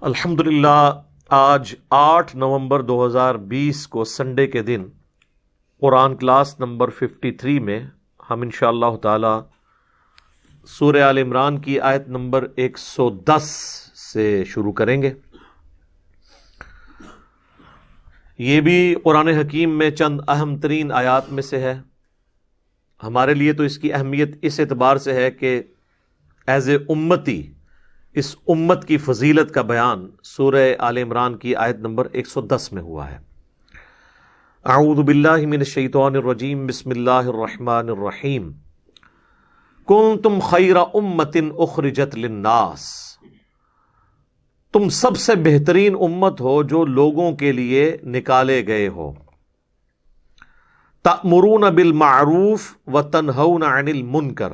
الحمدللہ آج 8 نومبر 2020 کو سنڈے کے دن قرآن کلاس نمبر 53 میں ہم انشاءاللہ تعالی سورہ آل عمران کی آیت نمبر 110 سے شروع کریں گے۔ یہ بھی قرآن حکیم میں چند اہم ترین آیات میں سے ہے۔ ہمارے لیے تو اس کی اہمیت اس اعتبار سے ہے کہ ایز اے امتی اس امت کی فضیلت کا بیان سورہ آل عمران کی آیت نمبر 110 میں ہوا ہے۔ اعوذ باللہ من الشیطان الرجیم، بسم اللہ الرحمن الرحیم۔ کنتم خیر امت اخرجت للناس، تم سب سے بہترین امت ہو جو لوگوں کے لیے نکالے گئے ہو۔ تأمرون بالمعروف وتنہون عن المنکر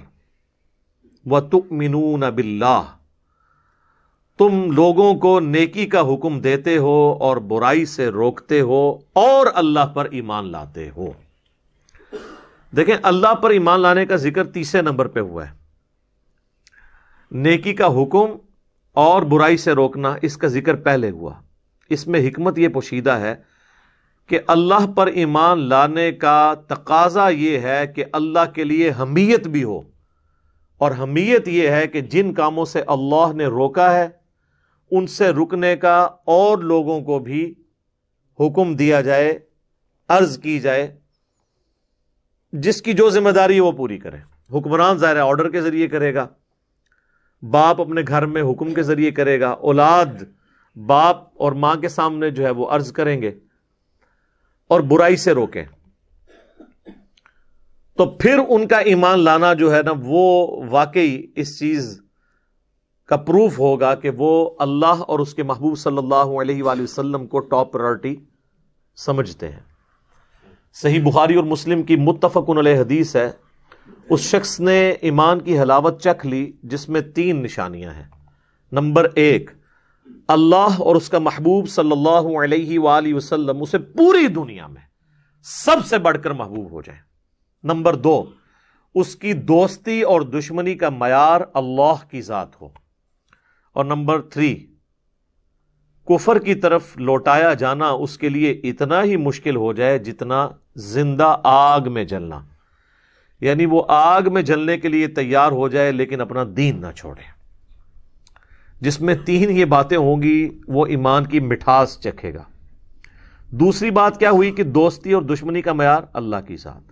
وتؤمنون باللہ، تم لوگوں کو نیکی کا حکم دیتے ہو اور برائی سے روکتے ہو اور اللہ پر ایمان لاتے ہو۔ دیکھیں، اللہ پر ایمان لانے کا ذکر تیسرے نمبر پہ ہوا ہے، نیکی کا حکم اور برائی سے روکنا اس کا ذکر پہلے ہوا۔ اس میں حکمت یہ پوشیدہ ہے کہ اللہ پر ایمان لانے کا تقاضا یہ ہے کہ اللہ کے لیے حمیت بھی ہو، اور حمیت یہ ہے کہ جن کاموں سے اللہ نے روکا ہے ان سے رکنے کا اور لوگوں کو بھی حکم دیا جائے، عرض کی جائے، جس کی جو ذمہ داری ہے وہ پوری کرے۔ حکمران ظاہر آرڈر کے ذریعے کرے گا، باپ اپنے گھر میں حکم کے ذریعے کرے گا، اولاد باپ اور ماں کے سامنے جو ہے وہ عرض کریں گے اور برائی سے روکیں۔ تو پھر ان کا ایمان لانا جو ہے نا وہ واقعی اس چیز کا پروف ہوگا کہ وہ اللہ اور اس کے محبوب صلی اللہ علیہ وآلہ وسلم کو ٹاپ پرائرٹی سمجھتے ہیں۔ صحیح بخاری اور مسلم کی متفق علیہ حدیث ہے، اس شخص نے ایمان کی حلاوت چکھ لی جس میں 3 نشانیاں ہیں۔ نمبر 1، اللہ اور اس کا محبوب صلی اللہ علیہ وآلہ وسلم اسے پوری دنیا میں سب سے بڑھ کر محبوب ہو جائیں۔ نمبر 2، اس کی دوستی اور دشمنی کا معیار اللہ کی ذات ہو۔ اور نمبر 3، کفر کی طرف لوٹایا جانا اس کے لیے اتنا ہی مشکل ہو جائے جتنا زندہ آگ میں جلنا، یعنی وہ آگ میں جلنے کے لیے تیار ہو جائے لیکن اپنا دین نہ چھوڑے۔ جس میں 3 یہ باتیں ہوں گی وہ ایمان کی مٹھاس چکھے گا۔ دوسری بات کیا ہوئی کہ دوستی اور دشمنی کا معیار اللہ کی ذات۔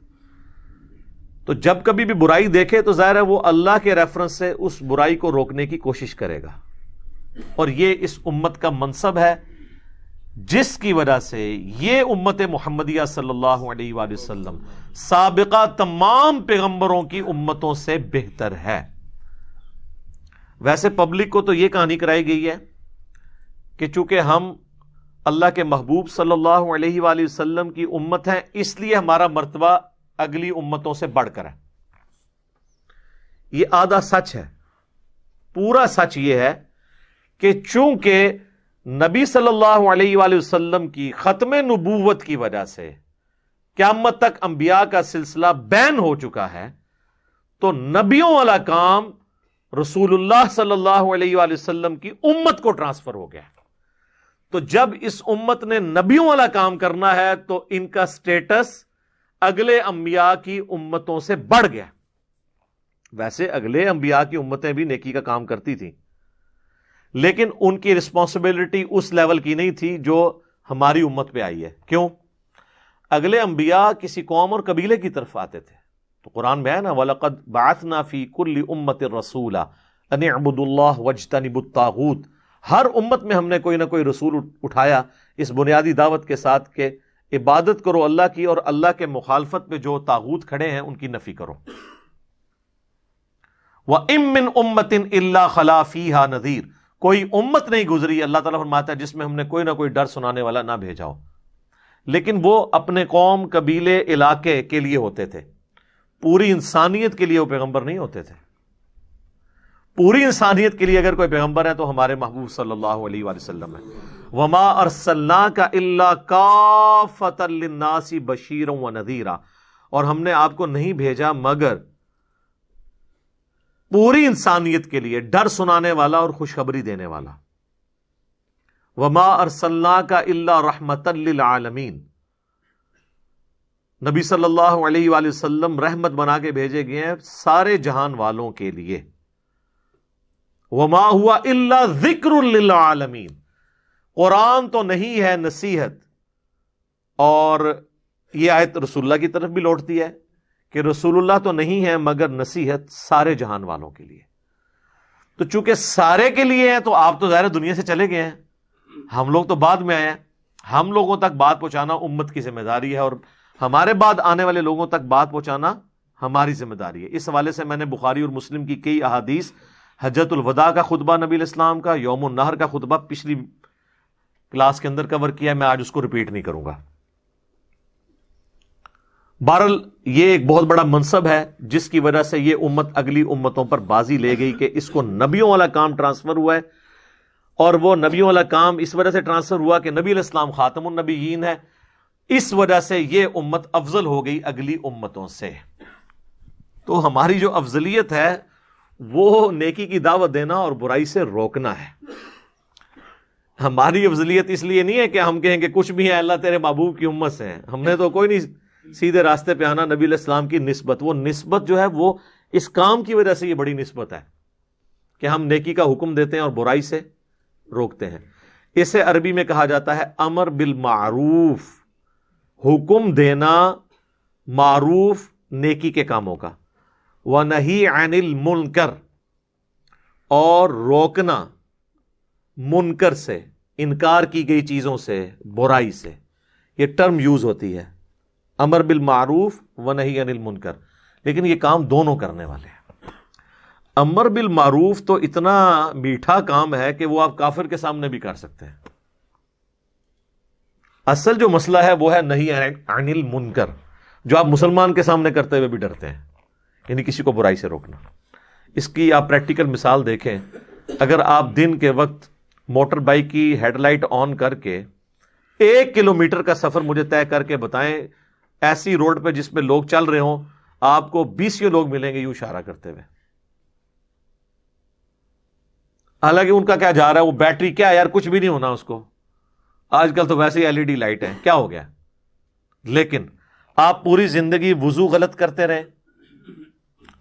تو جب کبھی بھی برائی دیکھے تو ظاہر ہے وہ اللہ کے ریفرنس سے اس برائی کو روکنے کی کوشش کرے گا، اور یہ اس امت کا منصب ہے جس کی وجہ سے یہ امت محمدیہ صلی اللہ علیہ وآلہ وسلم سابقہ تمام پیغمبروں کی امتوں سے بہتر ہے۔ ویسے پبلک کو تو یہ کہانی کرائی گئی ہے کہ چونکہ ہم اللہ کے محبوب صلی اللہ علیہ وآلہ وسلم کی امت ہیں اس لیے ہمارا مرتبہ اگلی امتوں سے بڑھ کر ہے۔ یہ آدھا سچ ہے۔ پورا سچ یہ ہے کہ چونکہ نبی صلی اللہ علیہ وآلہ وسلم کی ختم نبوت کی وجہ سے قیامت تک انبیاء کا سلسلہ بین ہو چکا ہے، تو نبیوں والا کام رسول اللہ صلی اللہ علیہ وآلہ وسلم کی امت کو ٹرانسفر ہو گیا۔ تو جب اس امت نے نبیوں والا کام کرنا ہے تو ان کا سٹیٹس اگلے انبیاء کی امتوں سے بڑھ گیا۔ ویسے اگلے انبیاء کی امتیں بھی نیکی کا کام کرتی تھیں، لیکن ان کی رسپانسبلٹی اس لیول کی نہیں تھی جو ہماری امت پہ آئی ہے۔ کیوں؟ اگلے انبیاء کسی قوم اور قبیلے کی طرف آتے تھے، تو قرآن میں ہے نا وَلَقَدْ بَعَثْنَا فِي كُلِّ أُمَّةٍ رَسُولًا أَنِ اعْبُدُوا اللَّهَ وَاجْتَنِبُوا الطَّاغُوتَ۔ ہر امت میں ہم نے کوئی نہ کوئی رسول اٹھایا اس بنیادی دعوت کے ساتھ کہ عبادت کرو اللہ کی، اور اللہ کے مخالفت میں جو طاغوت کھڑے ہیں ان کی نفی کرو۔ وَإِن مِّنْ أُمَّةٍ إِلَّا خَلَا فِيهَا نَذِيرٌ، کوئی امت نہیں گزری، اللہ تعالیٰ فرماتا ہے، جس میں ہم نے کوئی نہ کوئی ڈر سنانے والا نہ بھیجا ہو، لیکن وہ اپنے قوم، قبیلے، علاقے کے لیے ہوتے تھے، پوری انسانیت کے لیے وہ پیغمبر نہیں ہوتے تھے۔ پوری انسانیت کے لیے اگر کوئی پیغمبر ہے تو ہمارے محبوب صلی اللہ علیہ وآلہ وسلم ہے۔ وَمَا أَرْسَلْنَاكَ إِلَّا كَافَّةً لِلنَّاسِ بَشِيرًا وَنَذِيرًا، اور ہم نے آپ کو نہیں بھیجا مگر پوری انسانیت کے لیے ڈر سنانے والا اور خوشخبری دینے والا۔ وما ارسلناک الا رحمتا للعالمین، نبی صلی اللہ علیہ وآلہ وسلم رحمت بنا کے بھیجے گئے ہیں سارے جہان والوں کے لیے۔ وما ہوا الا ذکر للعالمین، قرآن تو نہیں ہے نصیحت، اور یہ آیت رسول اللہ کی طرف بھی لوٹتی ہے کہ رسول اللہ تو نہیں ہے مگر نصیحت سارے جہان والوں کے لیے۔ تو چونکہ سارے کے لیے ہیں تو آپ تو ظاہر دنیا سے چلے گئے ہیں، ہم لوگ تو بعد میں آئے ہیں، ہم لوگوں تک بات پہنچانا امت کی ذمہ داری ہے، اور ہمارے بعد آنے والے لوگوں تک بات پہنچانا ہماری ذمہ داری ہے۔ اس حوالے سے میں نے بخاری اور مسلم کی کئی احادیث، حجۃ الوداع کا خطبہ نبی الاسلام کا، یوم النحر کا خطبہ پچھلی کلاس کے اندر کور کیا، میں آج اس کو ریپیٹ نہیں کروں گا۔ بہرحال یہ ایک بہت بڑا منصب ہے جس کی وجہ سے یہ امت اگلی امتوں پر بازی لے گئی کہ اس کو نبیوں والا کام ٹرانسفر ہوا ہے، اور وہ نبیوں والا کام اس وجہ سے ٹرانسفر ہوا کہ نبی علیہ السلام خاتم النبیین ہے، اس وجہ سے یہ امت افضل ہو گئی اگلی امتوں سے۔ تو ہماری جو افضلیت ہے وہ نیکی کی دعوت دینا اور برائی سے روکنا ہے۔ ہماری افضلیت اس لیے نہیں ہے کہ ہم کہیں کہ کچھ بھی ہے اللہ تیرے محبوب کی امت سے ہیں، ہم نے تو کوئی نہیں سیدھے راستے پہ آنا۔ نبی علیہ السلام کی نسبت، وہ نسبت جو ہے وہ اس کام کی وجہ سے یہ بڑی نسبت ہے کہ ہم نیکی کا حکم دیتے ہیں اور برائی سے روکتے ہیں۔ اسے عربی میں کہا جاتا ہے امر بالمعروف، حکم دینا معروف نیکی کے کاموں کا، وَنَهِي عَنِ الْمُنْكَرِ، اور روکنا منکر سے، انکار کی گئی چیزوں سے، برائی سے۔ یہ ٹرم یوز ہوتی ہے، امر بالمعروف وَنَهِي عَنِ الْمُنْكَرِ، لیکن یہ کام دونوں کرنے والے ہیں۔ امر بالمعروف تو اتنا میٹھا کام ہے کہ وہ آپ کافر کے سامنے بھی کر سکتے ہیں۔ اصل جو مسئلہ ہے وہ ہے نہی عن المنکر، جو آپ مسلمان کے سامنے کرتے ہوئے بھی ڈرتے ہیں، یعنی کسی کو برائی سے روکنا۔ اس کی آپ پریکٹیکل مثال دیکھیں، اگر آپ دن کے وقت موٹر بائک کی ہیڈ لائٹ آن کر کے 1 کلومیٹر کا سفر مجھے طے کر کے بتائیں ایسی روڈ پہ جس پہ لوگ چل رہے ہوں، آپ کو 20 لوگ ملیں گے یوں اشارہ کرتے ہوئے، حالانکہ ان کا کیا جا رہا ہے، وہ بیٹری کیا ہے یار، کچھ بھی نہیں ہونا اس کو، آج کل تو ویسے ہی LED لائٹ ہے، کیا ہو گیا؟ لیکن آپ پوری زندگی وضو غلط کرتے رہے،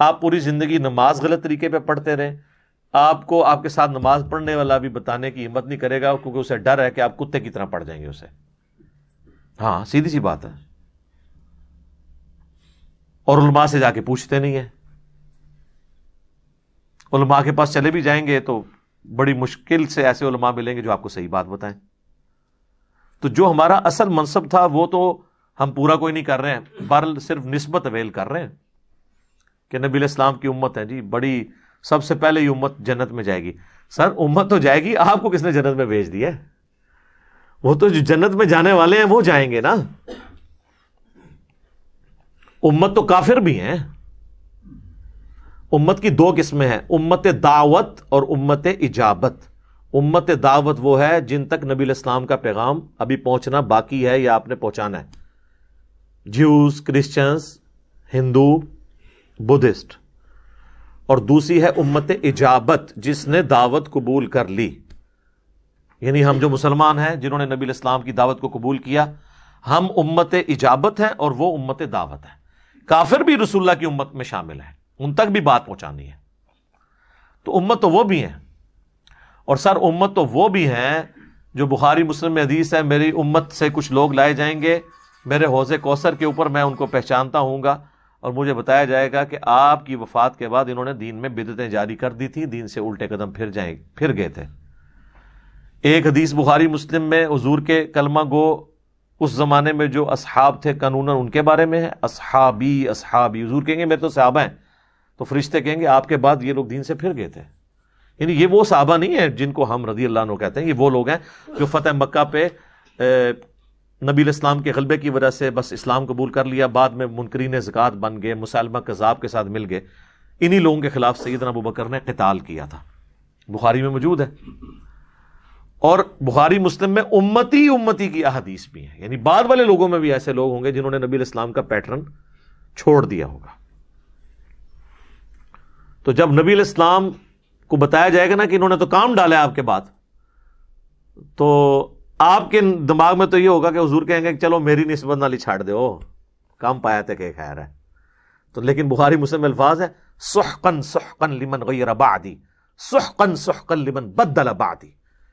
آپ پوری زندگی نماز غلط طریقے پہ پڑھتے رہے، آپ کو آپ کے ساتھ نماز پڑھنے والا بھی بتانے کی ہمت نہیں کرے گا کیونکہ اسے ڈر ہے کہ آپ کتے کی طرح پڑھ جائیں گے اسے۔ ہاں سیدھی سی بات ہے، اور علماء سے جا کے پوچھتے نہیں ہیں، علماء کے پاس چلے بھی جائیں گے تو بڑی مشکل سے ایسے علماء ملیں گے جو آپ کو صحیح بات بتائیں۔ تو جو ہمارا اصل منصب تھا وہ تو ہم پورا کوئی نہیں کر رہے ہیں، بہرحال صرف نسبت اویل کر رہے ہیں کہ نبی علیہ السلام کی امت ہے جی بڑی، سب سے پہلے یہ امت جنت میں جائے گی۔ سر امت تو جائے گی، آپ کو کس نے جنت میں بھیج دیا ہے؟ وہ تو جو جنت میں جانے والے ہیں وہ جائیں گے نا، امت تو کافر بھی ہیں۔ امت کی 2 قسمیں ہیں، امت دعوت اور امت اجابت۔ امت دعوت وہ ہے جن تک نبی علیہ السلام کا پیغام ابھی پہنچنا باقی ہے یا آپ نے پہنچانا ہے، جیوز، کرسچنز، ہندو، بدھسٹ۔ اور دوسری ہے امت اجابت، جس نے دعوت قبول کر لی، یعنی ہم جو مسلمان ہیں جنہوں نے نبی علیہ السلام کی دعوت کو قبول کیا، ہم امت اجابت ہیں اور وہ امت دعوت ہے۔ کافر بھی رسول اللہ کی امت میں شامل ہے، ان تک بھی بات پہنچانی ہے۔ تو امت تو وہ بھی ہیں، اور سر امت تو وہ بھی ہیں جو بخاری مسلم میں حدیث ہے، میری امت سے کچھ لوگ لائے جائیں گے میرے حوض کوثر کے اوپر، میں ان کو پہچانتا ہوں گا، اور مجھے بتایا جائے گا کہ آپ کی وفات کے بعد انہوں نے دین میں بدعتیں جاری کر دی تھی، دین سے الٹے قدم پھر گئے تھے۔ ایک حدیث بخاری مسلم میں حضور کے کلمہ گو اس زمانے میں جو اصحاب تھے قانوناً ان کے بارے میں ہے، اصحابی اصحابی، حضور کہیں گے میرے تو صحابہ ہیں، تو فرشتے کہیں گے آپ کے بعد یہ لوگ دین سے پھر گئے تھے۔ یعنی یہ وہ صحابہ نہیں ہیں جن کو ہم رضی اللہ عنہ کہتے ہیں، یہ وہ لوگ ہیں جو فتح مکہ پہ نبی علیہ السلام کے غلبے کی وجہ سے بس اسلام قبول کر لیا، بعد میں منکرین زکوٰۃ بن گئے، مسلمہ کذاب کے ساتھ مل گئے۔ انہی لوگوں کے خلاف سیدنا ابوبکر نے قتال کیا تھا، بخاری میں موجود ہے۔ اور بخاری مسلم میں امتی کی احادیث بھی ہیں، یعنی بعد والے لوگوں میں بھی ایسے لوگ ہوں گے جنہوں نے نبی علیہ السلام کا پیٹرن چھوڑ دیا ہوگا۔ تو جب نبی علیہ السلام کو بتایا جائے گا نا کہ انہوں نے تو کام ڈالا ہے آپ کے بعد، تو آپ کے دماغ میں تو یہ ہوگا کہ حضور کہیں گے کہ چلو میری نسبت نالی چھاڑ دے، کام پایا تھے کہ خیر ہے. تو لیکن بخاری مسلم میں الفاظ ہے سحقن سحقن لمن غیر بعدی، سحقن سحقن لمن بدل بعدی،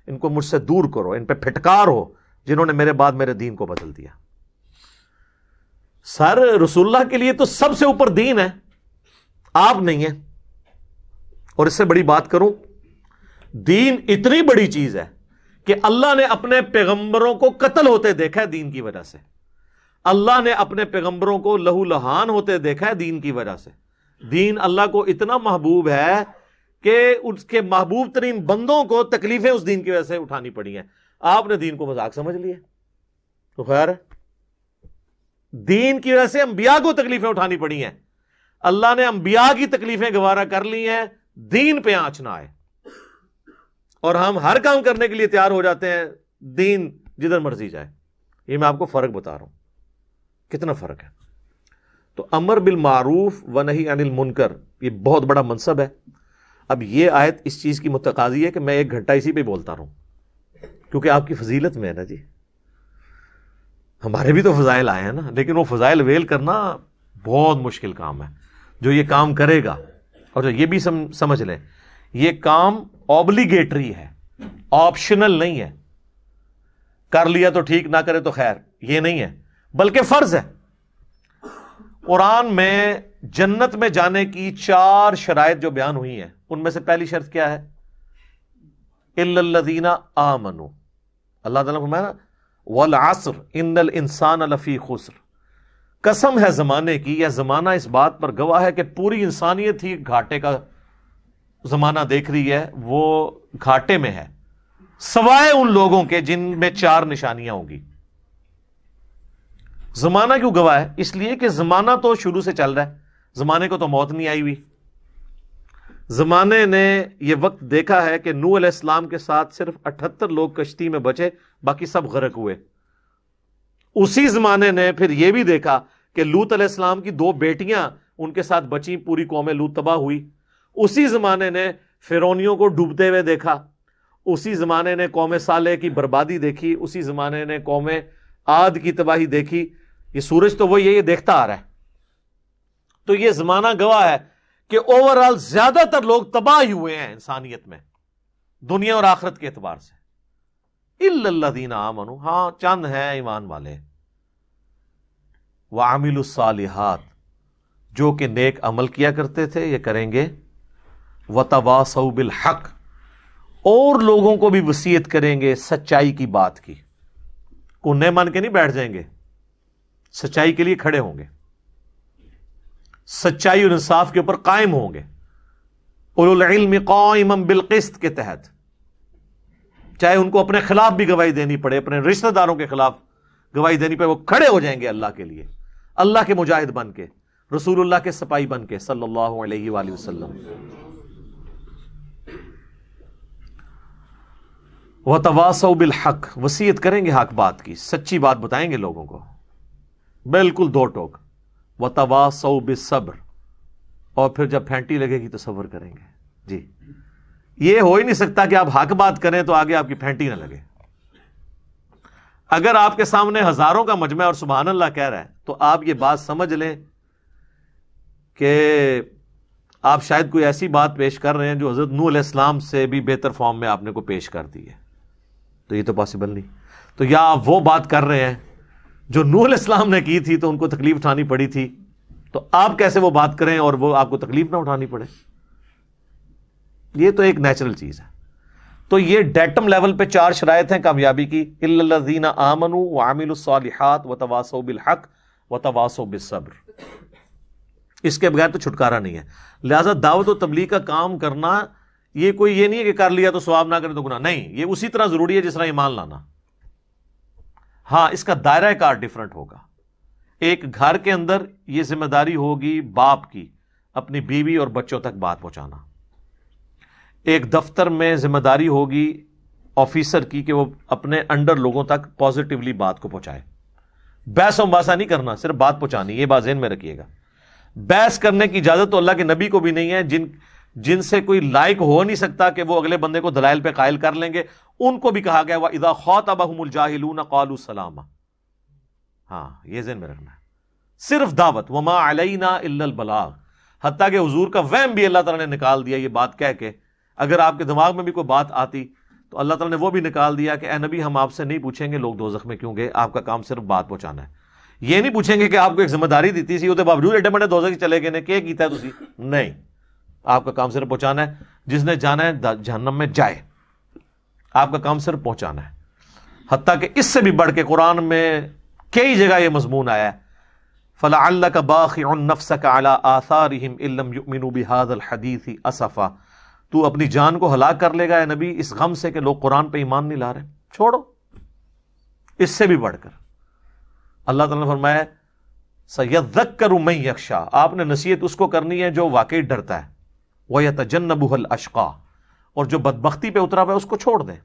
ان کو مجھ سے دور کرو، ان پہ پھٹکار ہو جنہوں نے میرے بعد میرے دین کو بدل دیا. سر رسول اللہ کے لیے تو سب سے اوپر دین ہے، آپ نہیں ہیں. اور اس سے بڑی بات کروں، دین اتنی بڑی چیز ہے کہ اللہ نے اپنے پیغمبروں کو قتل ہوتے دیکھا ہے دین کی وجہ سے. اللہ نے اپنے پیغمبروں کو لہو لہان ہوتے دیکھا ہے دین کی وجہ سے. دین اللہ کو اتنا محبوب ہے کہ اس کے محبوب ترین بندوں کو تکلیفیں اس دین کی وجہ سے اٹھانی پڑی ہیں. آپ نے دین کو مذاق سمجھ لیا تو خیر ہے. دین کی وجہ سے انبیاء کو تکلیفیں اٹھانی پڑی ہیں. اللہ نے انبیاء کی تکلیفیں گوارا کر لی ہیں، دین پہ آنچ نہ آئے. اور ہم ہر کام کرنے کے لیے تیار ہو جاتے ہیں، دین جدھر مرضی جائے. یہ میں آپ کو فرق بتا رہا ہوں کتنا فرق ہے. تو امر بالمعروف و نہی عن المنکر یہ بہت بڑا منصب ہے. اب یہ آیت اس چیز کی متقاضی ہے کہ میں 1 گھنٹہ اسی پہ بولتا رہوں، کیونکہ آپ کی فضیلت میں ہے نا جی. ہمارے بھی تو فضائل آئے ہیں نا، لیکن وہ فضائل ویل کرنا بہت مشکل کام ہے. جو یہ کام کرے گا، اور جو یہ بھی سمجھ لیں، یہ کام اوبلیگیٹری ہے، آپشنل نہیں ہے. کر لیا تو ٹھیک، نہ کرے تو خیر، یہ نہیں ہے، بلکہ فرض ہے. قرآن میں جنت میں جانے کی 4 شرائط جو بیان ہوئی ہیں، ان میں سے پہلی شرط کیا ہے؟ الا الذین آمنوا. اللہ تعالیٰ نے فرمایا والعصر ان الانسان لفی خسر. قسم ہے زمانے کی، یا زمانہ اس بات پر گواہ ہے کہ پوری انسانیت ہی گھاٹے کا زمانہ دیکھ رہی ہے، وہ گھاٹے میں ہے، سوائے ان لوگوں کے جن میں 4 نشانیاں ہوں گی. زمانہ کیوں گواہ ہے؟ اس لیے کہ زمانہ تو شروع سے چل رہا ہے، زمانے کو تو موت نہیں آئی ہوئی. زمانے نے یہ وقت دیکھا ہے کہ نوح علیہ السلام کے ساتھ صرف 78 لوگ کشتی میں بچے، باقی سب غرق ہوئے. اسی زمانے نے پھر یہ بھی دیکھا کہ لوط علیہ السلام کی 2 بیٹیاں ان کے ساتھ بچیں، پوری قوم لوط تباہ ہوئی. اسی زمانے نے فرعونیوں کو ڈوبتے ہوئے دیکھا. اسی زمانے نے قوم صالح کی بربادی دیکھی. اسی زمانے نے قوم عاد کی تباہی دیکھی. یہ سورج تو وہی ہے، یہ دیکھتا آ رہا ہے. تو یہ زمانہ گواہ ہے کہ اوورآل زیادہ تر لوگ تباہ ہی ہوئے ہیں انسانیت میں، دنیا اور آخرت کے اعتبار سے. الا الذین آمنوا، ہاں چند ہیں ایمان والے. وعملوا الصالحات، جو کہ نیک عمل کیا کرتے تھے، یہ کریں گے. وتواصوا بالحق، اور لوگوں کو بھی وصیت کریں گے سچائی کی بات کی. کونے مان کے نہیں بیٹھ جائیں گے، سچائی کے لیے کھڑے ہوں گے، سچائی اور انصاف کے اوپر قائم ہوں گے. اولو العلم قائما بالقسط کے تحت، چاہے ان کو اپنے خلاف بھی گواہی دینی پڑے، اپنے رشتہ داروں کے خلاف گواہی دینی پڑے، وہ کھڑے ہو جائیں گے اللہ کے لیے، اللہ کے مجاہد بن کے، رسول اللہ کے سپاہی بن کے صلی اللہ علیہ وآلہ وسلم. وتواصوا بالحق، وصیت کریں گے حق بات کی، سچی بات بتائیں گے لوگوں کو، بالکل 2 ٹوک. وتواصوا بالصبر، اور پھر جب پھینٹی لگے گی تو صبر کریں گے. جی یہ ہو ہی نہیں سکتا کہ آپ حق بات کریں تو آگے آپ کی پھینٹی نہ لگے. اگر آپ کے سامنے ہزاروں کا مجمع اور سبحان اللہ کہہ رہا ہے تو آپ یہ بات سمجھ لیں کہ آپ شاید کوئی ایسی بات پیش کر رہے ہیں جو حضرت نوح علیہ السلام سے بھی بہتر فارم میں آپ نے کو پیش کر دی ہے. تو یہ تو پاسبل نہیں. تو یا آپ وہ بات کر رہے ہیں جو نوح علیہ السلام نے کی تھی تو ان کو تکلیف اٹھانی پڑی تھی، تو آپ کیسے وہ بات کریں اور وہ آپ کو تکلیف نہ اٹھانی پڑے؟ یہ تو ایک نیچرل چیز ہے. تو یہ ڈیٹم لیول پہ 4 شرائط ہیں کامیابی کی. الا الذین آمنوا وعملوا الصالحات وتواصوا بالحق وتواصوا بالصبر. اس کے بغیر تو چھٹکارا نہیں ہے. لہذا دعوت و تبلیغ کا کام کرنا یہ کوئی یہ نہیں ہے کہ کر لیا تو ثواب، نہ کرے تو گناہ. نہیں، یہ اسی طرح ضروری ہے جس طرح ایمان لانا. ہاں اس کا دائرہ کار ڈیفرنٹ ہوگا. ایک گھر کے اندر یہ ذمہ داری ہوگی باپ کی اپنی بیوی اور بچوں تک بات پہنچانا. ایک دفتر میں ذمہ داری ہوگی آفیسر کی کہ وہ اپنے انڈر لوگوں تک پازیٹیولی بات کو پہنچائے. بحث و مباحثہ نہیں کرنا، صرف بات پہنچانی. یہ بات ذہن میں رکھیے گا. بحث کرنے کی اجازت تو اللہ کے نبی کو بھی نہیں ہے. جن سے کوئی لائق ہو نہیں سکتا کہ وہ اگلے بندے کو دلائل پہ قائل کر لیں گے، ان کو بھی کہا گیا وَإِذَا خَاطَبَهُمُ الْجَاهِلُونَ قَالُوا سَلَامًا. ہاں یہ ذہن میں رکھنا ہے، صرف دعوت. وَمَا عَلَيْنَا إِلَّا الْبَلَاغُ. حتیٰ کہ حضور کا وہم بھی اللہ تعالیٰ نے نکال دیا یہ بات کہہ کے. اگر آپ کے دماغ میں بھی کوئی بات آتی تو اللہ تعالیٰ نے وہ بھی نکال دیا کہ اے نبی ہم آپ سے نہیں پوچھیں گے لوگ دوزخ میں کیوں گئے، آپ کا کام صرف بات پہنچانا ہے. یہ نہیں پوچھیں گے کہ آپ کو ایک ذمہ داری دیتی سی وہ باوجود ایڈے بڑے دوزخ چلے گئے نے کیا کیتا ہے تسی. نہیں، آپ کا کام صرف پہنچانا ہے. جس نے جانا ہے جہنم میں جائے، آپ کا کام صرف پہنچانا ہے. حتیٰ کہ اس سے بھی بڑھ کے قرآن میں کئی جگہ یہ مضمون آیا ہے فَلَعَلَّكَ بَاخِعٌ نَفْسَكَ عَلَىٰ آثَارِهِمْ إِن لَّمْ يُؤْمِنُوا بِهَٰذَا الْحَدِيثِ أَسَفًا. تو اپنی جان کو ہلاک کر لے گا اے نبی اس غم سے کہ لوگ قرآن پہ ایمان نہیں لا رہے. چھوڑو. اس سے بھی بڑھ کر اللہ تعالیٰ نے فرمایا سَيَذَّكَّرُ مَن يَخْشَىٰ. آپ نے نصیحت اس کو کرنی ہے جو واقعی ڈرتا ہے. وَيَتَجَنَّبُهَا الْأَشْقَىٰ. اور جو بدبختی پہ اترا ہوا ہے اس کو چھوڑ دیں.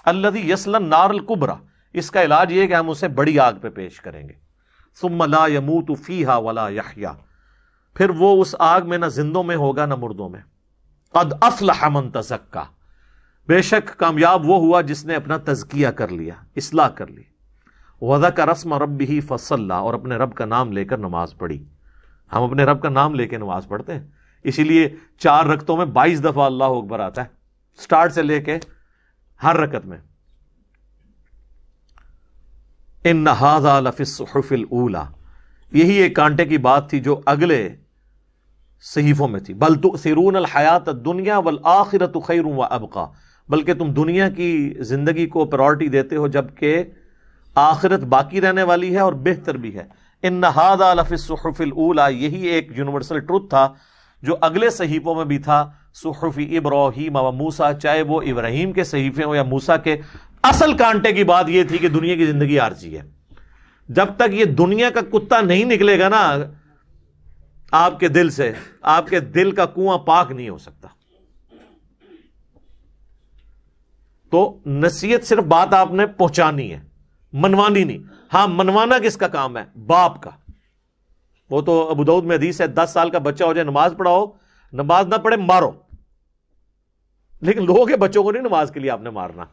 الَّذِي يَصْلَى النَّارَ الْكُبْرىٰ. اس کا علاج یہ کہ ہم اسے بڑی آگ پہ پیش کریں گے. ثُمَّ لَا يَمُوتُ فِيهَا وَلَا يَحْيَىٰ. پھر وہ اس آگ میں نہ زندوں میں ہوگا نہ مردوں میں. قد افلح من تزکا. بے شک کامیاب وہ ہوا جس نے اپنا تزکیہ کر لیا، اصلاح کر لی. وذکر اسم ربہ فصلی. اور اپنے رب کا نام لے کر نماز پڑھی. ہم اپنے رب کا نام لے کے نماز پڑھتے ہیں، اسی لیے 4 رکعتوں میں 22 دفعہ اللہ اکبر آتا ہے سٹارٹ سے لے کے ہر رکعت میں. ان ھذا لفی الصحف الاولی. یہی ایک کانٹے کی بات تھی جو اگلے صحیفوں میں تھی. بل تؤثرون الحیات الدنیا والآخرۃ خیر وابقی. بلکہ تم دنیا کی زندگی کو پرائورٹی دیتے ہو جبکہ آخرت باقی رہنے والی ہے اور بہتر بھی ہے. ان ھذا لفی الصحف الاولی. یہی ایک یونیورسل ٹروتھ تھا جو اگلے صحیفوں میں بھی تھا. صحف ابراہیم و موسیٰ. چاہے وہ ابراہیم کے صحیفے ہوں یا موسیٰ کے. اصل کانٹے کی بات یہ تھی کہ دنیا کی زندگی عارضی ہے. جب تک یہ دنیا کا کتا نہیں نکلے گا نا آپ کے دل سے، آپ کے دل کا کنواں پاک نہیں ہو سکتا. تو نصیحت صرف بات آپ نے پہنچانی ہے، منوانی نہیں. ہاں منوانا کس کا کام ہے؟ باپ کا. وہ تو ابو داؤد میں حدیث ہے 10 سال کا بچہ ہو جائے نماز پڑھاؤ، نماز نہ پڑھے مارو. لیکن لوگوں کے بچوں کو نہیں نماز کے لیے آپ نے مارنا.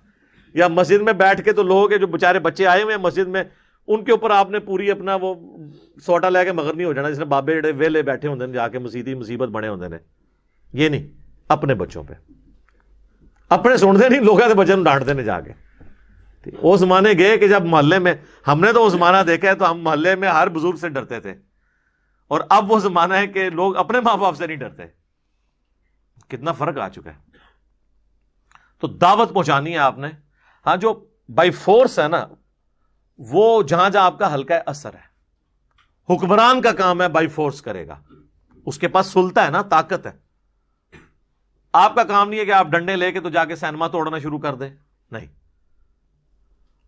یا مسجد میں بیٹھ کے تو لوگوں کے جو بیچارے بچے آئے ہوئے ہیں مسجد میں ان کے اوپر آپ نے پوری اپنا وہ سوٹا لے کے مگر نہیں ہو جانا جس نے بابے جڑے ویلے بیٹھے ہوندے جا کے مصیبت بنے ہوندے نے. یہ نہیں، اپنے بچوں پہ اپنے سنتے نہیں، لوگوں کے بچوں ڈانٹتے نے جا کے. وہ زمانے گئے کہ جب محلے میں ہم نے تو وہ زمانہ دیکھا ہے تو ہم محلے میں ہر بزرگ سے ڈرتے تھے، اور اب وہ زمانہ ہے کہ لوگ اپنے ماں باپ سے نہیں ڈرتے. کتنا فرق آ چکا ہے. تو دعوت پہنچانی ہے آپ نے. ہاں جو بائی فورس ہے نا وہ جہاں جہاں آپ کا ہلکا اثر ہے. حکمران کا کام ہے بائی فورس کرے گا، اس کے پاس سلطہ ہے نا، طاقت ہے. آپ کا کام نہیں ہے کہ آپ ڈنڈے لے کے تو جا کے سینما توڑنا شروع کر دیں. نہیں،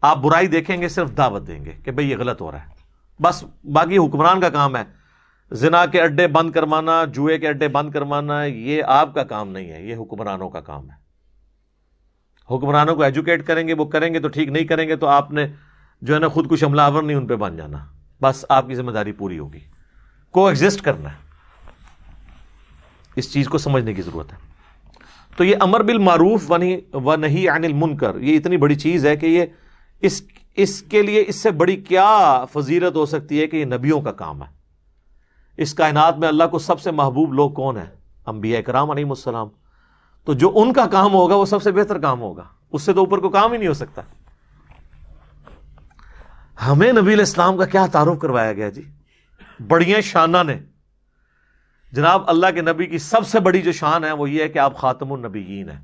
آپ برائی دیکھیں گے صرف دعوت دیں گے کہ بھئی یہ غلط ہو رہا ہے بس. باقی حکمران کا کام ہے زنا کے اڈے بند کروانا، جوئے کے اڈے بند کروانا. یہ آپ کا کام نہیں ہے، یہ حکمرانوں کا کام ہے. حکمرانوں کو ایجوکیٹ کریں گے، وہ کریں گے تو ٹھیک، نہیں کریں گے تو آپ نے جو ہے نا خود کچھ حملہ آور نہیں ان پہ بن جانا. بس آپ کی ذمہ داری پوری ہوگی. کو ایگزسٹ کرنا ہے. اس چیز کو سمجھنے کی ضرورت ہے. تو یہ امر بالمعروف و نہی عن المنکر یہ اتنی بڑی چیز ہے کہ یہ اس کے لیے اس سے بڑی کیا فضیلت ہو سکتی ہے کہ یہ نبیوں کا کام ہے. اس کائنات میں اللہ کو سب سے محبوب لوگ کون ہیں؟ انبیاء کرام علیہم السلام. تو جو ان کا کام ہوگا وہ سب سے بہتر کام ہوگا. اس سے تو اوپر کوئی کام ہی نہیں ہو سکتا. ہمیں نبی علیہ السلام کا کیا تعارف کروایا گیا جی؟ بڑیاں شانہ نے. جناب اللہ کے نبی کی سب سے بڑی جو شان ہے وہ یہ ہے کہ آپ خاتم النبیین ہیں.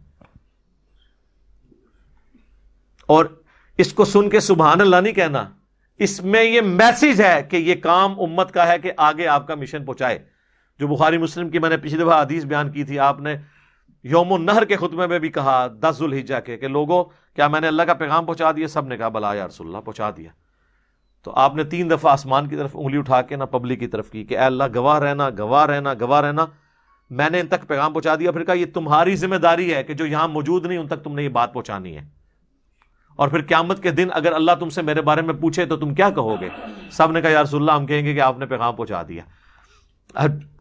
اور اس کو سن کے سبحان اللہ نہیں کہنا، اس میں یہ میسج ہے کہ یہ کام امت کا ہے کہ آگے آپ کا مشن پہنچائے. جو بخاری مسلم کی میں نے پچھلی دفعہ حدیث بیان کی تھی، آپ نے یوم النہر کے خطبے میں بھی کہا 10 ذوالحجہ کے کہ لوگوں کیا میں نے اللہ کا پیغام پہنچا دیا؟ سب نے کہا بلا یا رسول اللہ پہنچا دیا. تو آپ نے 3 دفعہ آسمان کی طرف انگلی اٹھا کے نہ پبلک کی طرف کی کہ اے اللہ گواہ رہنا، گواہ رہنا، گواہ رہنا، میں نے ان تک پیغام پہنچا دیا. پھر کہا یہ تمہاری ذمہ داری ہے کہ جو یہاں موجود نہیں ان تک تم نے یہ بات پہنچانی ہے. اور پھر قیامت کے دن اگر اللہ تم سے میرے بارے میں پوچھے تو تم کیا کہو گے؟ سب نے کہا یا رسول اللہ ہم کہیں گے کہ آپ نے پیغام پہنچا دیا.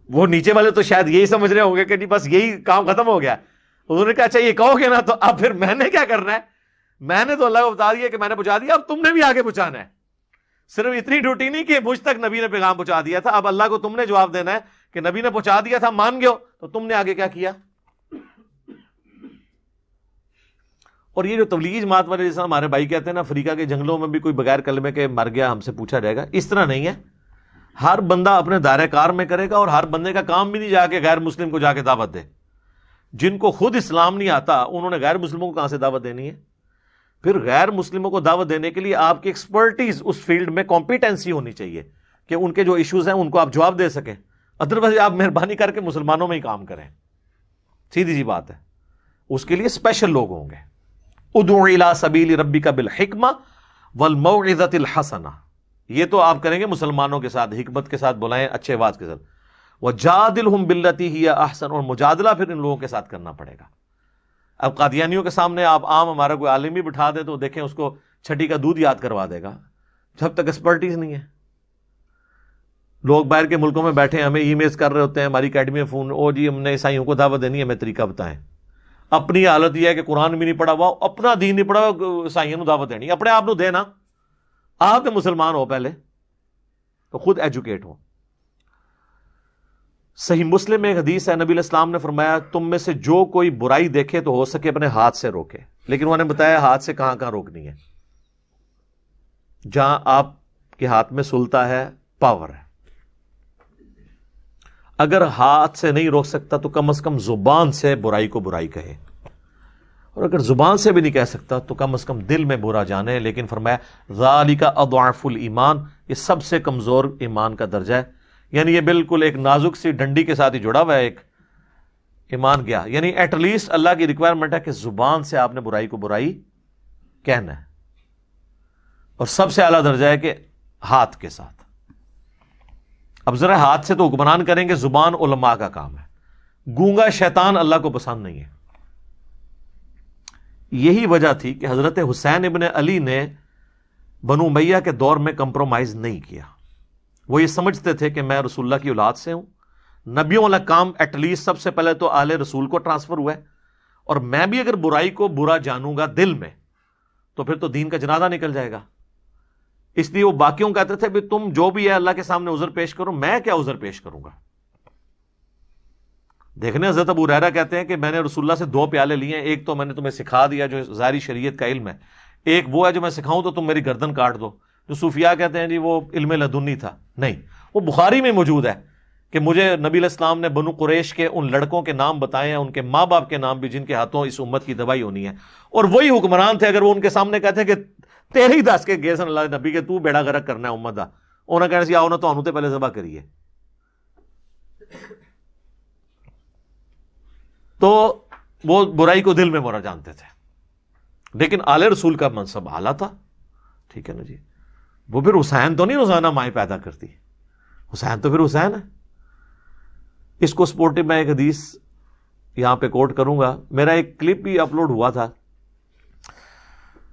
وہ نیچے والے تو شاید یہی سمجھ رہے ہوں گے کہ جی بس یہی کام ختم ہو گیا. انہوں نے کہا اچھا یہ کہو گے نا تو اب پھر میں نے کیا کرنا ہے؟ میں نے تو اللہ کو بتا دیا کہ میں نے پہنچا دیا, اب تم نے بھی آگے پہنچانا ہے. صرف اتنی ڈیوٹی نہیں کہ مجھ تک نبی نے پیغام پہنچا دیا تھا, اب اللہ کو تم نے جواب دینا ہے کہ نبی نے پہنچا دیا تھا, مان گئے ہو, تو تم نے آگے کیا کیا. اور یہ جو تبلیغی جماعت والے جیسا ہمارے بھائی کہتے ہیں نا افریقہ کے جنگلوں میں بھی کوئی بغیر کلمے کے مر گیا ہم سے پوچھا جائے گا, اس طرح نہیں ہے. ہر بندہ اپنے دائرہ کار میں کرے گا, اور ہر بندے کا کام بھی نہیں جا کے غیر مسلم کو جا کے دعوت دے. جن کو خود اسلام نہیں آتا انہوں نے غیر مسلموں کو کہاں سے دعوت دینی ہے؟ پھر غیر مسلموں کو دعوت دینے کے لیے آپ کی ایکسپرٹیز اس فیلڈ میں کمپیٹنسی ہونی چاہیے کہ ان کے جو ایشوز ہیں ان کو آپ جواب دے سکیں. ادروائز آپ مہربانی کر کے مسلمانوں میں ہی کام کریں, سیدھی سی بات ہے. اس کے لیے اسپیشل لوگ ہوں گے. ادعو الی سبیل ربک بالحکمہ والموعظۃ الحسنہ, یہ تو آپ کریں گے مسلمانوں کے ساتھ, حکمت کے ساتھ بلائیں, اچھے بات کے ساتھ. وجادلہم باللتی ہی احسن, اور مجادلہ پھر ان لوگوں کے ساتھ کرنا پڑے گا. اب قادیانیوں کے سامنے آپ عام ہمارا کوئی عالم بھی بٹھا دے تو دیکھیں اس کو چھٹی کا دودھ یاد کروا دے گا, جب تک ایکسپرٹیز نہیں ہے. لوگ باہر کے ملکوں میں بیٹھے ہمیں ای میلز کر رہے ہوتے ہیں, ہماری اکیڈمی میں فون, او جی ہم نے عیسائیوں کو دعوت دینی ہے, ہمیں طریقہ بتائیں. اپنی حالت یہ ہے کہ قرآن بھی نہیں پڑھا ہوا, اپنا دین نہیں پڑھا ہوا, عیسائیوں کو دعوت دینی, اپنے آپ نو دینا. آپ کے مسلمان ہو پہلے تو خود ایجوکیٹ ہو. صحیح مسلم میں ایک حدیث ہے, نبی علیہ السلام نے فرمایا تم میں سے جو کوئی برائی دیکھے تو ہو سکے اپنے ہاتھ سے روکے. لیکن انہوں نے بتایا ہاتھ سے کہاں کہاں روکنی ہے. جہاں آپ کے ہاتھ میں سلطہ ہے, پاور ہے. اگر ہاتھ سے نہیں روک سکتا تو کم از کم زبان سے برائی کو برائی کہے, اور اگر زبان سے بھی نہیں کہہ سکتا تو کم از کم دل میں برا جانے. لیکن فرمایا ذالک اضعف الایمان, یہ سب سے کمزور ایمان کا درجہ ہے. یعنی یہ بالکل ایک نازک سی ڈنڈی کے ساتھ ہی جڑا ہوا ہے ایک ایمان گیا. یعنی ایٹ لیسٹ اللہ کی ریکوائرمنٹ ہے کہ زبان سے آپ نے برائی کو برائی کہنا ہے, اور سب سے اعلیٰ درجہ ہے کہ ہاتھ کے ساتھ. اب ذرا ہاتھ سے تو حکمران کریں گے, زبان علماء کا کام ہے. گونگا شیطان اللہ کو پسند نہیں ہے. یہی وجہ تھی کہ حضرت حسین ابن علی نے بنو امیہ کے دور میں کمپرومائز نہیں کیا. وہ یہ سمجھتے تھے کہ میں رسول اللہ کی اولاد سے ہوں, نبیوں والا کام ایٹ لیسٹ سب سے پہلے تو آل رسول کو ٹرانسفر ہوا ہے, اور میں بھی اگر برائی کو برا جانوں گا دل میں تو پھر تو دین کا جنازہ نکل جائے گا. اس لیے وہ باقیوں کہتے تھے بھی تم جو بھی ہے اللہ کے سامنے عذر پیش کرو, میں کیا عذر پیش کروں گا. دیکھنے حضرت ابو ہریرہ کہتے ہیں کہ میں نے رسول اللہ سے 2 پیالے لیے ہیں, ایک تو میں نے تمہیں سکھا دیا جو ظاہری شریعت کا علم ہے, ایک وہ ہے جو میں سکھاؤں تو تم میری گردن کاٹ دو. جو صوفیاء کہتے ہیں جی وہ علم لدنی تھا, نہیں, وہ بخاری میں موجود ہے کہ مجھے نبی علیہ السلام نے بنو قریش کے ان لڑکوں کے نام بتائے ہیں, ان کے ماں باپ کے نام بھی, جن کے ہاتھوں اس امت کی دوائی ہونی ہے. اور وہی حکمران تھے, اگر وہ ان کے سامنے کہتے ہیں کہ تیرے ہی دس کے گئے سن اللہ نبی کے تو بیڑا غرق کرنا ہے امت دا, انہوں نے کہنا سی آؤ نا تو پہلے ذبح کریے. تو وہ برائی کو دل میں برا جانتے تھے. لیکن آل رسول کا منصب اعلیٰ تھا, ٹھیک ہے نا جی. وہ پھر حسین تو نہیں روزانہ مائیں پیدا کرتی, حسین تو پھر حسین ہے. اس کو سپورٹو میں ایک حدیث یہاں پہ کوٹ کروں گا, میرا ایک کلپ بھی اپلوڈ ہوا تھا.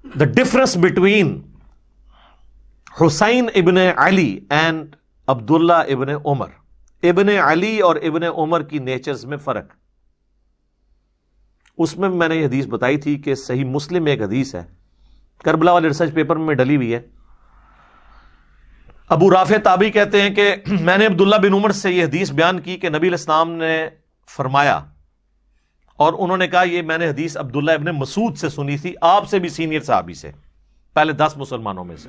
دا ڈفرنس بٹوین حسین ابن علی اینڈ عبداللہ ابن عمر. ابن علی اور ابن عمر کی نیچرز میں فرق. اس میں نے یہ حدیث بتائی تھی کہ صحیح مسلم میں ایک حدیث ہے, کربلا والے ریسرچ پیپر میں ڈلی ہوئی ہے. ابو رافع تابعی کہتے ہیں کہ میں نے عبداللہ بن عمر سے یہ حدیث بیان کی کہ نبی علیہ السلام نے فرمایا, اور انہوں نے کہا یہ میں نے حدیث عبداللہ ابن مسعود سے سنی تھی, آپ سے بھی سینئر صحابی سے, پہلے 10 مسلمانوں میں سے.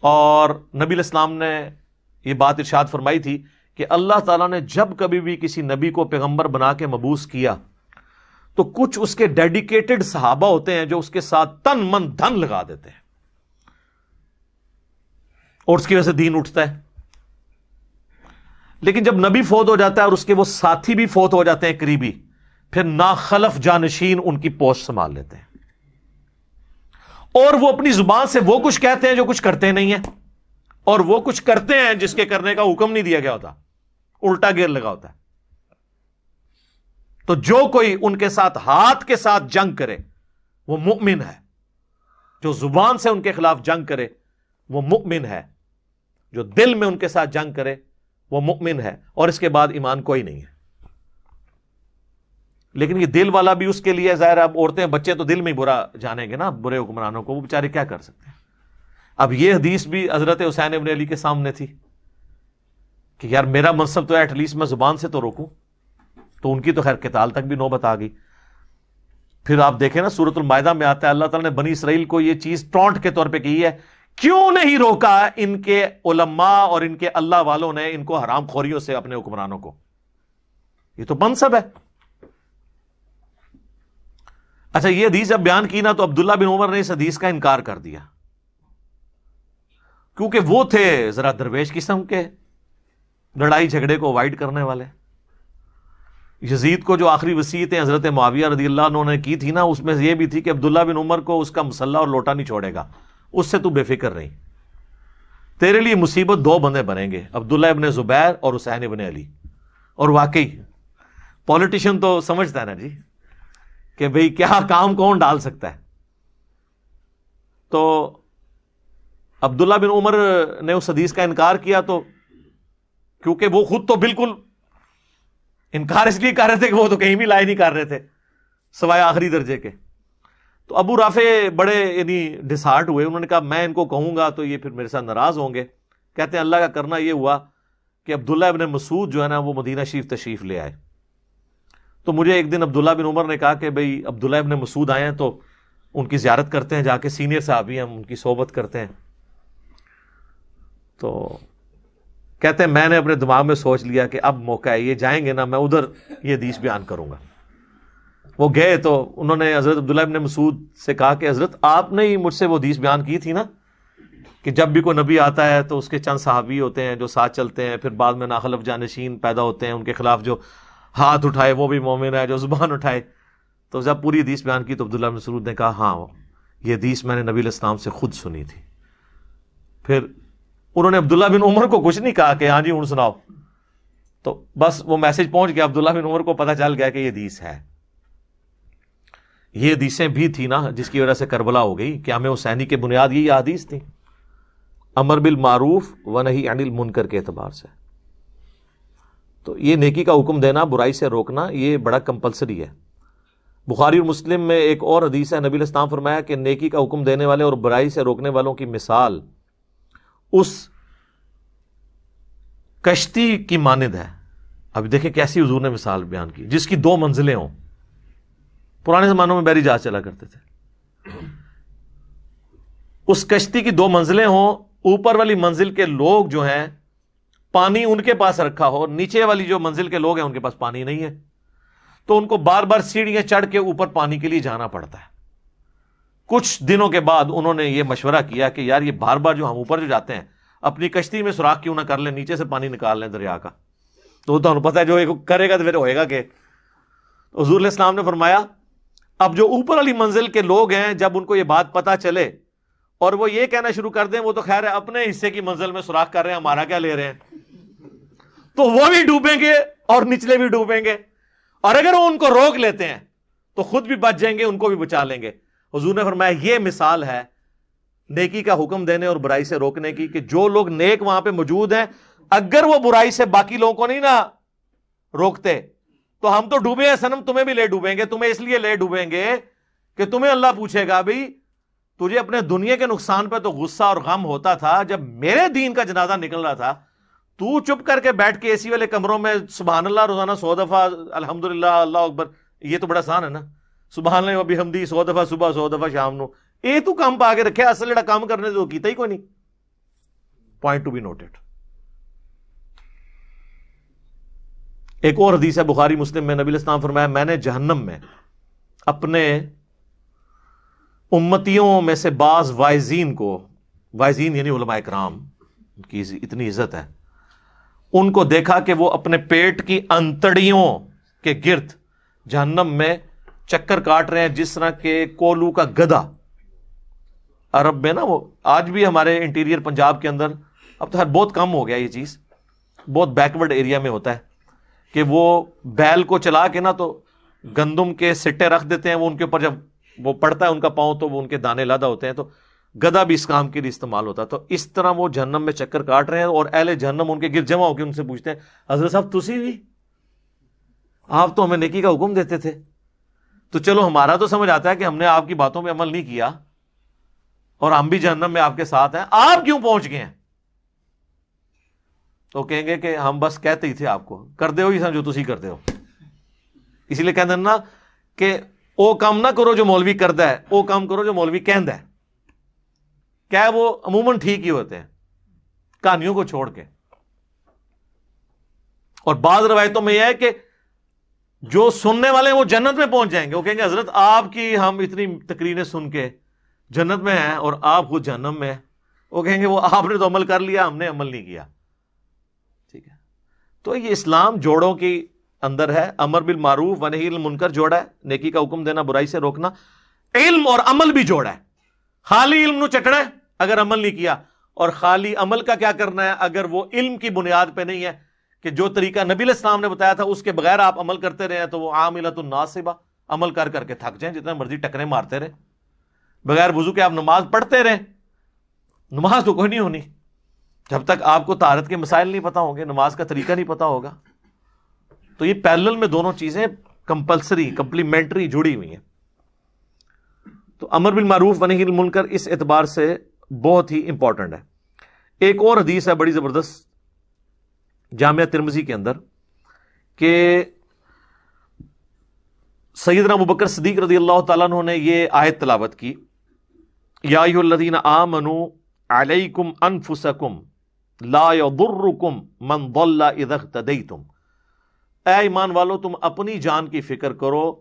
اور نبی علیہ السلام نے یہ بات ارشاد فرمائی تھی کہ اللہ تعالیٰ نے جب کبھی بھی کسی نبی کو پیغمبر بنا کے مبعوث کیا تو کچھ اس کے ڈیڈیکیٹڈ صحابہ ہوتے ہیں جو اس کے ساتھ تن من دھن لگا دیتے ہیں, اور اس کی وجہ سے دین اٹھتا ہے. لیکن جب نبی فوت ہو جاتا ہے اور اس کے وہ ساتھی بھی فوت ہو جاتے ہیں قریبی, پھر ناخلف جانشین ان کی پوسٹ سنبھال لیتے ہیں, اور وہ اپنی زبان سے وہ کچھ کہتے ہیں جو کچھ کرتے نہیں ہیں, اور وہ کچھ کرتے ہیں جس کے کرنے کا حکم نہیں دیا گیا ہوتا, الٹا گیئر لگا ہوتا ہے. تو جو کوئی ان کے ساتھ ہاتھ کے ساتھ جنگ کرے وہ مؤمن ہے, جو زبان سے ان کے خلاف جنگ کرے وہ مؤمن ہے, جو دل میں ان کے ساتھ جنگ کرے وہ مؤمن ہے، اور اس کے بعد ایمان کوئی نہیں ہے۔ لیکن یہ دل والا بھی اس کے لیے ظاہر، اب عورتیں بچے تو دل میں ہی برا جانیں گے نا برے حکمرانوں کو، وہ بیچارے کیا کر سکتے ہیں۔ اب یہ حدیث بھی حضرت حسین ابن علی کے سامنے تھی کہ یار میرا منصب تو ہے، ایٹ لیسٹ میں زبان سے تو روکوں، تو ان کی تو خیر قتال تک بھی نوبت آ گئی۔ پھر آپ دیکھیں نا سورۃ المائدہ میں آتا ہے اللہ تعالیٰ نے بنی اسرائیل کو یہ چیز ٹونٹ کے طور پہ کی ہے، کیوں نہیں روکا ان کے علماء اور ان کے اللہ والوں نے ان کو حرام خوریوں سے اپنے حکمرانوں کو، یہ تو منصب ہے۔ اچھا یہ حدیث جب بیان کی نا تو عبداللہ بن عمر نے اس حدیث کا انکار کر دیا، کیونکہ وہ تھے ذرا درویش قسم کے، لڑائی جھگڑے کو اوائڈ کرنے والے۔ یزید کو جو آخری وصیتیں حضرت معاویہ رضی اللہ عنہ نے کی تھی نا، اس میں یہ بھی تھی کہ عبداللہ بن عمر کو اس کا مسلح اور لوٹا نہیں چھوڑے گا، اس سے تو بے فکر رہی، تیرے لیے مصیبت دو بندے بنیں گے، عبداللہ ابن زبیر اور حسین ابن علی۔ اور واقعی پولیٹیشین تو سمجھتا ہے نا جی کہ بھئی کیا کام کون ڈال سکتا ہے۔ تو عبداللہ بن عمر نے اس حدیث کا انکار کیا، تو کیونکہ وہ خود تو بالکل انکار اس لیے کر رہے تھے کہ وہ تو کہیں بھی لائے نہیں کر رہے تھے سوائے آخری درجے کے۔ تو ابو رافع بڑے یعنی ڈسہارٹ ہوئے، انہوں نے کہا میں ان کو کہوں گا تو یہ پھر میرے ساتھ ناراض ہوں گے۔ کہتے ہیں اللہ کا کرنا یہ ہوا کہ عبداللہ ابن مسعود جو ہے نا وہ مدینہ شریف تشریف لے آئے۔ تو مجھے ایک دن عبداللہ بن عمر نے کہا کہ بھئی عبداللہ ابن مسعود آئے ہیں تو ان کی زیارت کرتے ہیں، جا کے سینئر صحابی ہیں ہم ان کی صحبت کرتے ہیں۔ تو کہتے ہیں میں نے اپنے دماغ میں سوچ لیا کہ اب موقع ہے، یہ جائیں گے نا میں ادھر یہ حدیث بیان کروں گا۔ وہ گئے تو انہوں نے حضرت عبداللہ ابن مسعود سے کہا کہ حضرت آپ نے ہی مجھ سے وہ حدیث بیان کی تھی نا کہ جب بھی کوئی نبی آتا ہے تو اس کے چند صحابی ہوتے ہیں جو ساتھ چلتے ہیں، پھر بعد میں ناخلف جانشین پیدا ہوتے ہیں، ان کے خلاف جو ہاتھ اٹھائے وہ بھی مومن ہے، جو زبان اٹھائے۔ تو جب پوری حدیث بیان کی تو عبداللہ بن مسعود نے کہا ہاں یہ حدیث میں نے نبی علیہ السلام سے خود سنی تھی۔ پھر انہوں نے عبداللہ بن عمر کو کچھ نہیں کہا کہ ہاں جی ہوں سناؤ، تو بس وہ میسج پہنچ گیا، عبداللہ بن عمر کو پتہ چل گیا کہ یہ حدیث ہے۔ یہ حدیثیں بھی تھی نا جس کی وجہ سے کربلا ہو گئی، کہ ہمیں حسینی کے بنیاد یہ حدیث تھی، امر بالمعروف و نہی عن المنکر کے اعتبار سے۔ تو یہ نیکی کا حکم دینا، برائی سے روکنا، یہ بڑا کمپلسری ہے۔ بخاری اور مسلم میں ایک اور حدیث ہے، نبی علیہ السلام فرمایا کہ نیکی کا حکم دینے والے اور برائی سے روکنے والوں کی مثال اس کشتی کی مانند ہے۔ اب دیکھیں کیسی حضور نے مثال بیان کی، جس کی دو منزلیں ہوں۔ پرانے زمانوں میں بحری جہاز چلا کرتے تھے، اس کشتی کی دو منزلیں ہوں، اوپر والی منزل کے لوگ جو ہیں پانی ان کے پاس رکھا ہو، نیچے والی جو منزل کے لوگ ہیں ان کے پاس پانی نہیں ہے، تو ان کو بار بار سیڑھیاں چڑھ کے اوپر پانی کے لیے جانا پڑتا ہے۔ کچھ دنوں کے بعد انہوں نے یہ مشورہ کیا کہ یار یہ بار بار جو ہم اوپر جو جاتے ہیں اپنی کشتی میں سوراخ کیوں نہ کر لیں، نیچے سے پانی نکال لیں دریا کا، تو انہیں پتہ ہے جو کرے گا تو پھر ہوئے گا کہ۔ حضور علیہ السلام نے فرمایا اب جو اوپر والی منزل کے لوگ ہیں جب ان کو یہ بات پتہ چلے اور وہ یہ کہنا شروع کر دیں وہ تو خیر ہے اپنے حصے کی منزل میں سوراخ کر رہے ہیں، ہمارا کیا لے رہے ہیں، تو وہ بھی ڈوبیں گے اور نچلے بھی ڈوبیں گے، اور اگر وہ ان کو روک لیتے ہیں تو خود بھی بچ جائیں گے، ان کو بھی بچا لیں گے۔ حضور نے فرمایا یہ مثال ہے نیکی کا حکم دینے اور برائی سے روکنے کی، کہ جو لوگ نیک وہاں پہ موجود ہیں اگر وہ برائی سے باقی لوگوں کو نہیں نہ روکتے تو ہم تو ڈوبے ہیں صنم، تمہیں بھی لے ڈوبیں گے۔ تمہیں اس لیے لے ڈوبیں گے کہ تمہیں اللہ پوچھے گا بھئی تجھے اپنے دنیا کے نقصان پہ تو غصہ اور غم ہوتا تھا، جب میرے دین کا جنازہ نکل رہا تھا تو چپ کر کے بیٹھ کے اے سی والے کمروں میں سبحان اللہ روزانہ 100 دفعہ الحمدللہ اللہ اکبر، یہ تو بڑا آسان ہے نا، سبحان اللہ و بحمدی 100 دفعہ صبح 100 دفعہ شام نو، یہ تو کام پا کے رکھے، اصل جڑا کام کرنے تو کیتا ہی کوئی نہیں۔ Point to be noted. ایک اور حدیث ہے بخاری مسلم میں، نبی علیہ السلام فرمایا میں نے جہنم میں اپنے امتیوں میں سے بعض وائزین کو، وائزین یعنی علماء کرام کی اتنی عزت ہے، ان کو دیکھا کہ وہ اپنے پیٹ کی انتڑیوں کے گرد جہنم میں چکر کاٹ رہے ہیں جس طرح کہ کولو کا گدھا۔ عرب میں نا وہ آج بھی ہمارے انٹیریئر پنجاب کے اندر، اب تو بہت کم ہو گیا یہ چیز، بہت بیکورڈ ایریا میں ہوتا ہے کہ وہ بیل کو چلا کے نا تو گندم کے سٹے رکھ دیتے ہیں، وہ ان کے اوپر جب وہ پڑتا ہے ان کا پاؤں تو وہ ان کے دانے لادا ہوتے ہیں، تو گدھا بھی اس کام کے لیے استعمال ہوتا. تو اس طرح وہ جہنم میں چکر کاٹ رہے ہیں اور اہل جہنم ان کے گرد جمع ہو کے ان سے پوچھتے ہیں حضرت صاحب تسی بھی آپ تو ہمیں نیکی کا حکم دیتے تھے, تو چلو ہمارا تو سمجھ آتا ہے کہ ہم نے آپ کی باتوں پہ عمل نہیں کیا اور ہم بھی جہنم میں آپ کے ساتھ ہیں, آپ کیوں پہنچ گئے ہیں؟ تو کہیں گے کہ ہم بس کہتے ہی تھے آپ کو, کر دے ہو ہی جو تسی کرتے ہو. اسی لیے کہتے ہیں نا کہ او کام نہ کرو جو مولوی کردا ہے, او کام کرو جو مولوی کہندا ہے. کیا ہے وہ عموماً ٹھیک ہی ہوتے ہیں کہانیوں کو چھوڑ کے. اور بعض روایتوں میں یہ ہے کہ جو سننے والے ہیں وہ جنت میں پہنچ جائیں گے. وہ کہیں گے حضرت آپ کی ہم اتنی تقریریں سن کے جنت میں ہیں اور آپ خود جہنم میں ہیں. وہ کہیں گے وہ آپ نے تو عمل کر لیا, ہم نے عمل نہیں کیا. ٹھیک ہے, تو یہ اسلام جوڑوں کی اندر ہے. امر بالمعروف و نہی عن المنکر جوڑا ہے, نیکی کا حکم دینا برائی سے روکنا. علم اور عمل بھی جوڑا ہے. خالی علم نو چٹنا ہے اگر عمل نہیں کیا, اور خالی عمل کا کیا کرنا ہے اگر وہ علم کی بنیاد پہ نہیں ہے کہ جو طریقہ نبی علیہ السلام نے بتایا تھا اس کے بغیر آپ عمل کرتے رہے تو وہ عاملۃ ناصبہ, عمل کر کر کے تھک جائیں, جتنا مرضی ٹکرے مارتے رہے. بغیر وضو کے آپ نماز پڑھتے رہیں, نماز تو کوئی نہیں ہونی جب تک آپ کو طہارت کے مسائل نہیں پتا ہوں گے, نماز کا طریقہ نہیں پتا ہوگا. تو یہ پیرلل میں دونوں چیزیں کمپلسری کمپلیمنٹری جڑی ہوئی ہیں. تو امر بالمعروف و نہی عن المنکر اس اعتبار سے بہت ہی امپورٹنٹ ہے. ایک اور حدیث ہے بڑی زبردست جامعہ ترمذی کے اندر کہ سیدنا ابوبکر صدیق رضی اللہ تعالیٰ عنہ نے یہ آیت تلاوت کی, یا ایھا الذین آمنوا علیکم انفسکم لا یضرکم من ضل اذا اہتدیتم. اے ایمان والو تم اپنی جان کی فکر کرو,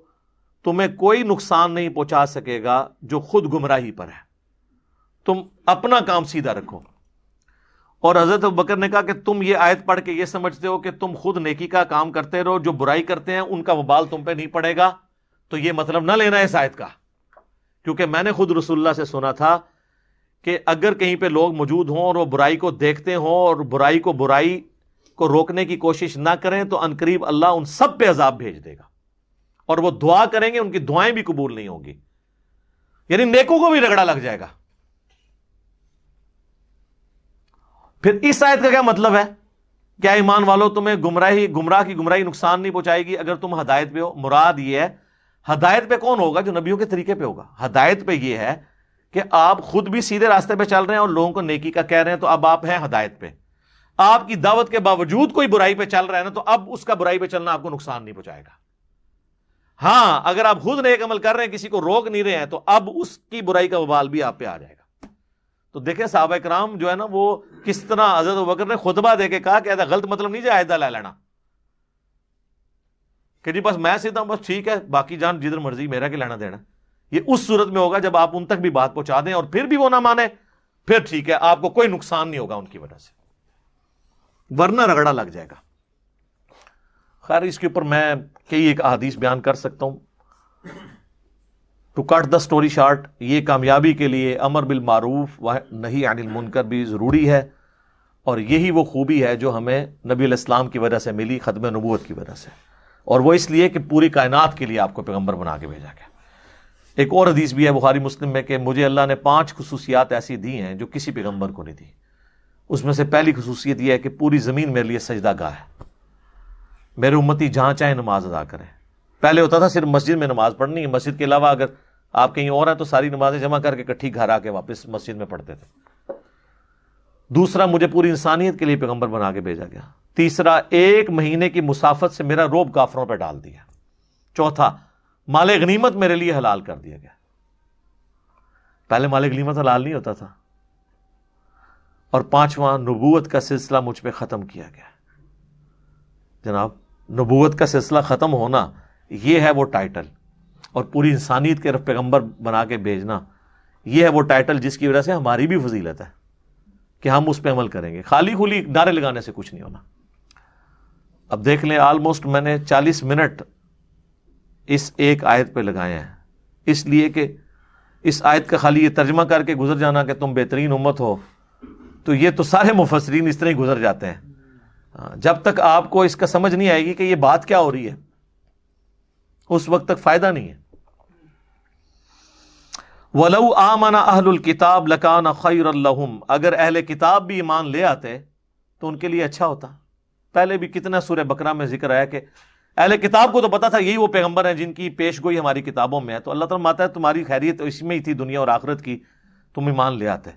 تمہیں کوئی نقصان نہیں پہنچا سکے گا جو خود گمراہی پر ہے, تم اپنا کام سیدھا رکھو. اور حضرت ابوبکر نے کہا کہ تم یہ آیت پڑھ کے یہ سمجھتے ہو کہ تم خود نیکی کا کام کرتے رہو, جو برائی کرتے ہیں ان کا وبال تم پہ نہیں پڑے گا. تو یہ مطلب نہ لینا اس آیت کا, کیونکہ میں نے خود رسول اللہ سے سنا تھا کہ اگر کہیں پہ لوگ موجود ہوں اور وہ برائی کو دیکھتے ہوں اور برائی کو روکنے کی کوشش نہ کریں تو عنقریب اللہ ان سب پہ عذاب بھیج دے گا, اور وہ دعا کریں گے ان کی دعائیں بھی قبول نہیں ہوں گی, یعنی نیکوں کو بھی رگڑا لگ جائے گا. پھر اس آیت کا کیا مطلب ہے؟ کیا ایمان والو تمہیں گمراہ کی گمراہی نقصان نہیں پہنچائے گی اگر تم ہدایت پہ ہو. مراد یہ ہے ہدایت پہ کون ہوگا؟ جو نبیوں کے طریقے پہ ہوگا. ہدایت پہ یہ ہے کہ آپ خود بھی سیدھے راستے پہ چل رہے ہیں اور لوگوں کو نیکی کا کہہ رہے ہیں, تو اب آپ ہیں ہدایت پہ. آپ کی دعوت کے باوجود کوئی برائی پہ چل رہا ہے نا, تو اب اس کا برائی پہ چلنا آپ کو نقصان نہیں پہنچائے گا. ہاں اگر آپ خود نیک عمل کر رہے ہیں, کسی کو روک نہیں رہے ہیں, تو اب اس کی برائی کا وبال بھی آپ پہ آ جائے گا. تو دیکھیں صحابہ کرام جو ہے نا وہ کس طرح حضرت ابوبکر نے خطبہ دے کے کہا کہ ایسا غلط مطلب نہیں جائے لے لینا کہ جی بس میں سیدھا ہوں, بس ٹھیک ہے باقی جان جدھر مرضی, میرا کہ لینا دینا. یہ اس صورت میں ہوگا جب آپ ان تک بھی بات پہنچا دیں اور پھر بھی وہ نہ مانے, پھر ٹھیک ہے آپ کو کوئی نقصان نہیں ہوگا ان کی وجہ سے, ورنہ رگڑا لگ جائے گا. خیر اس کے اوپر میں کئی ایک احادیث بیان کر سکتا ہوں. To cut the story short, یہ کامیابی کے لیے امر بالمعروف و نہی عن المنکر بھی ضروری ہے, اور یہی وہ خوبی ہے جو ہمیں نبی علیہ السلام کی وجہ سے ملی, ختم نبوت کی وجہ سے, اور وہ اس لیے کہ پوری کائنات کے لیے آپ کو پیغمبر بنا کے بھیجا گیا. ایک اور حدیث بھی ہے بخاری مسلم میں کہ مجھے اللہ نے 5 خصوصیات ایسی دی ہیں جو کسی پیغمبر کو نہیں دی. اس میں سے پہلی خصوصیت یہ ہے کہ پوری زمین میرے لیے سجدہ گاہ ہے, میرے امتی جہاں چاہیں نماز ادا کریں. پہلے ہوتا تھا صرف مسجد میں نماز پڑھنی ہے, مسجد کے علاوہ اگر آپ کہیں اور ہیں تو ساری نمازیں جمع کر کے اکٹھی گھر آ کے واپس مسجد میں پڑھتے تھے. دوسرا, مجھے پوری انسانیت کے لیے پیغمبر بنا کے بھیجا گیا. تیسرا, 1 مہینے کی مسافت سے میرا روب کافروں پہ ڈال دیا. چوتھا, مال غنیمت میرے لیے حلال کر دیا گیا. پہلے مال غنیمت حلال نہیں ہوتا تھا. اور 5واں, نبوت کا سلسلہ مجھ پہ ختم کیا گیا. جناب نبوت کا سلسلہ ختم ہونا یہ ہے وہ ٹائٹل, اور پوری انسانیت کے پیغمبر بنا کے بھیجنا یہ ہے وہ ٹائٹل جس کی وجہ سے ہماری بھی فضیلت ہے کہ ہم اس پہ عمل کریں گے. خالی کھلی نعرے لگانے سے کچھ نہیں ہونا. اب دیکھ لیں آلموسٹ میں نے 40 منٹ اس ایک آیت پہ لگائے ہیں, اس لیے کہ اس آیت کا خالی یہ ترجمہ کر کے گزر جانا کہ تم بہترین امت ہو, تو یہ تو سارے مفسرین اس طرح ہی گزر جاتے ہیں. جب تک آپ کو اس کا سمجھ نہیں آئے گی کہ یہ بات کیا ہو رہی ہے اس وقت تک فائدہ نہیں ہے. وَلَوْ آمَنَ أَهْلُ الْكِتَابِ لَكَانَ خَيْرًا لَهُمْ، اگر اہل کتاب بھی ایمان لے آتے تو ان کے لیے اچھا ہوتا. پہلے بھی کتنا سورہ بقرہ میں ذکر آیا کہ اہل کتاب کو تو پتا تھا یہی وہ پیغمبر ہیں جن کی پیش گوئی ہماری کتابوں میں ہے، تو اللہ تعالیٰ ماتا ہے تمہاری خیریت اس میں ہی تھی دنیا اور آخرت کی، تم ایمان لے آتے.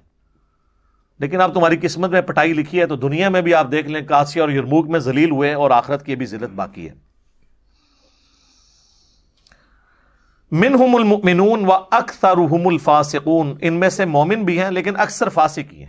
لیکن اب تمہاری قسمت میں پٹائی لکھی ہے، تو دنیا میں بھی آپ دیکھ لیں قاسیہ اور یرموک میں ذلیل ہوئے اور آخرت کی بھی ذلت باقی ہے. منہم المؤمنون واکثرہم الفاسقون، ان میں سے مومن بھی ہیں لیکن اکثر فاسق ہی ہیں.